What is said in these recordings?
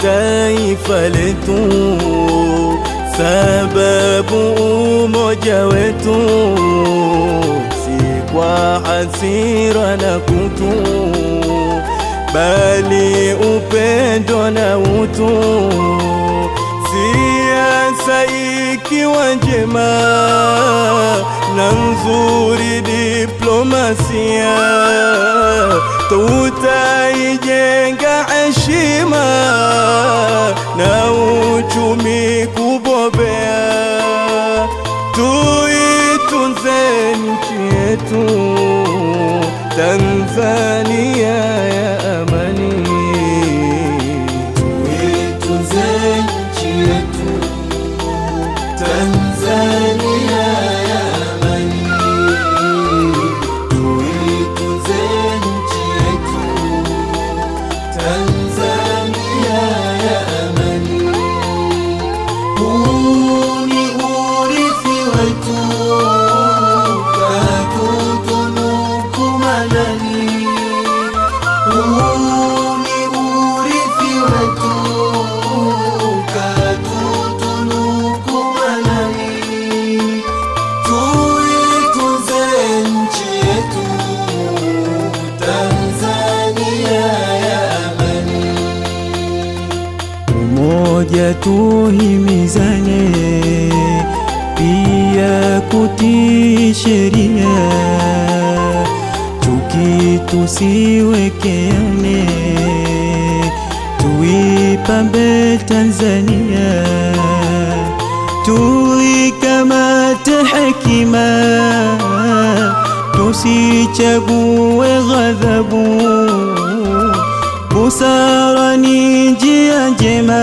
taifa letu, sababu umoja wetu, si kwa hasira na kutu, bali upendo na utu. Siasa ikiwa njema na nzuri diplomasia, tutaijenga heshima na uchumi kubobea. Tuitunze nchi yetu Tanzania ya amani. Tuitunze nchi yetu Tanzania ya amani. Tuitunze nchi yetu Tanzania ya amani. Huu ni urithi wetu, katutunuku manani. Huu ni urithi wetu, katutunuku manani. Tuitunze nchi yetu Tanzania ya amani. Umoja tuhimizane, pia kutii sheria, chuki tusiwekeane, tuipambe Tanzania, tuikamate hekima, tusichague ghadhabu. Busara ni njia njema,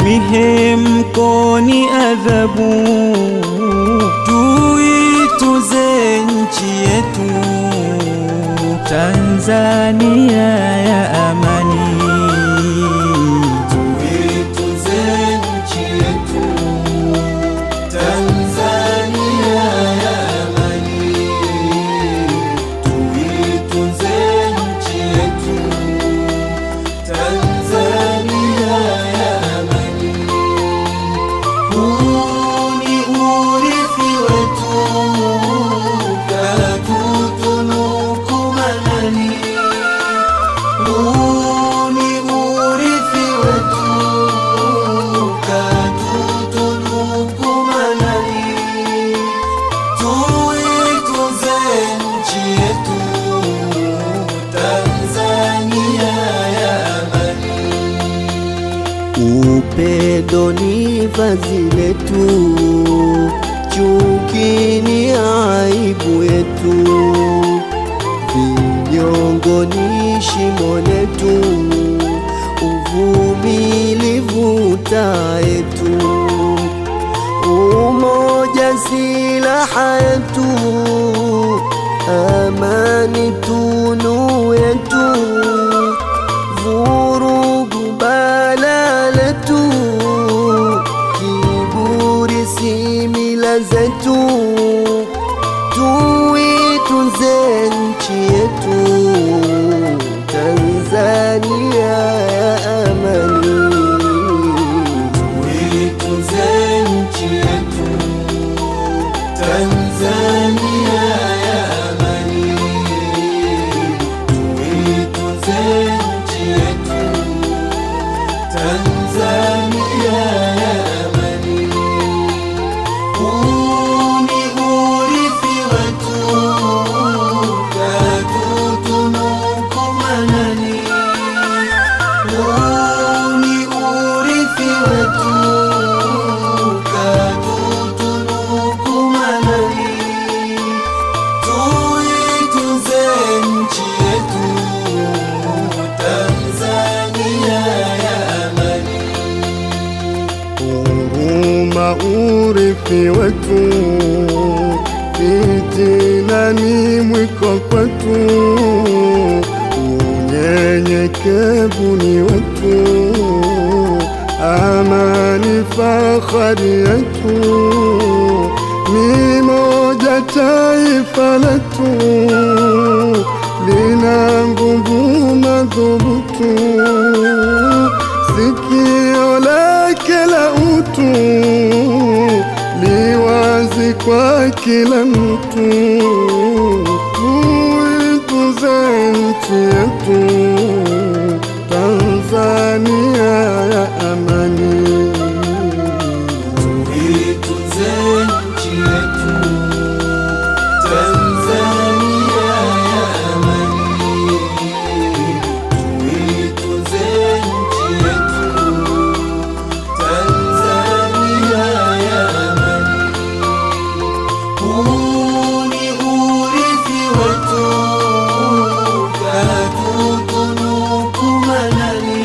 mihemko ni adhabu. Tuitunze nchi yetu Tanzania ya amani. Tuitunze nchi yetu Tanzania ya amani. Tuitunze nchi yetu Tanzania ya amani. Huu ni urithi wetu, katutunuku manani. Huu ni urithi wetu, katutunuku manani. Tuitunze nchi yetu Tanzania ya amani. Upendo ni vazi letu, chuki ni aibu yetu, vinyongo ni shimo letu, uvumilivu taa yetu, umoja silaha yetu, amani tunu yetu, vurugu bala letu, kiburi si mila zetu. Tuitunze nchi yetu Tanzania ya amani. Tuitunze nchi yetu Tanzania ya amani. Tuitunze nchi yetu Tanzania ya amani. Huu ni urithi wetu, katutunuku manani. Huu ni urithi wetu, katutunuku manani. Tuitunze nchi yetu Tanzania ya amani. Huruma urithi wetu, fitina ni mwiko kwetu, unyenyekevu ni wetu, amani fahari yetu, ni moja taifa letu, lina nguvu madhubutu. kwa kila mtu, tuitunze nchi yetu Tanzania ya amani. Tuitunze nchi yetu Tanzania ya amani. Tuitunze nchi yetu Tanzania ya amani. Huu ni urithi wetu, katutunuku Manani.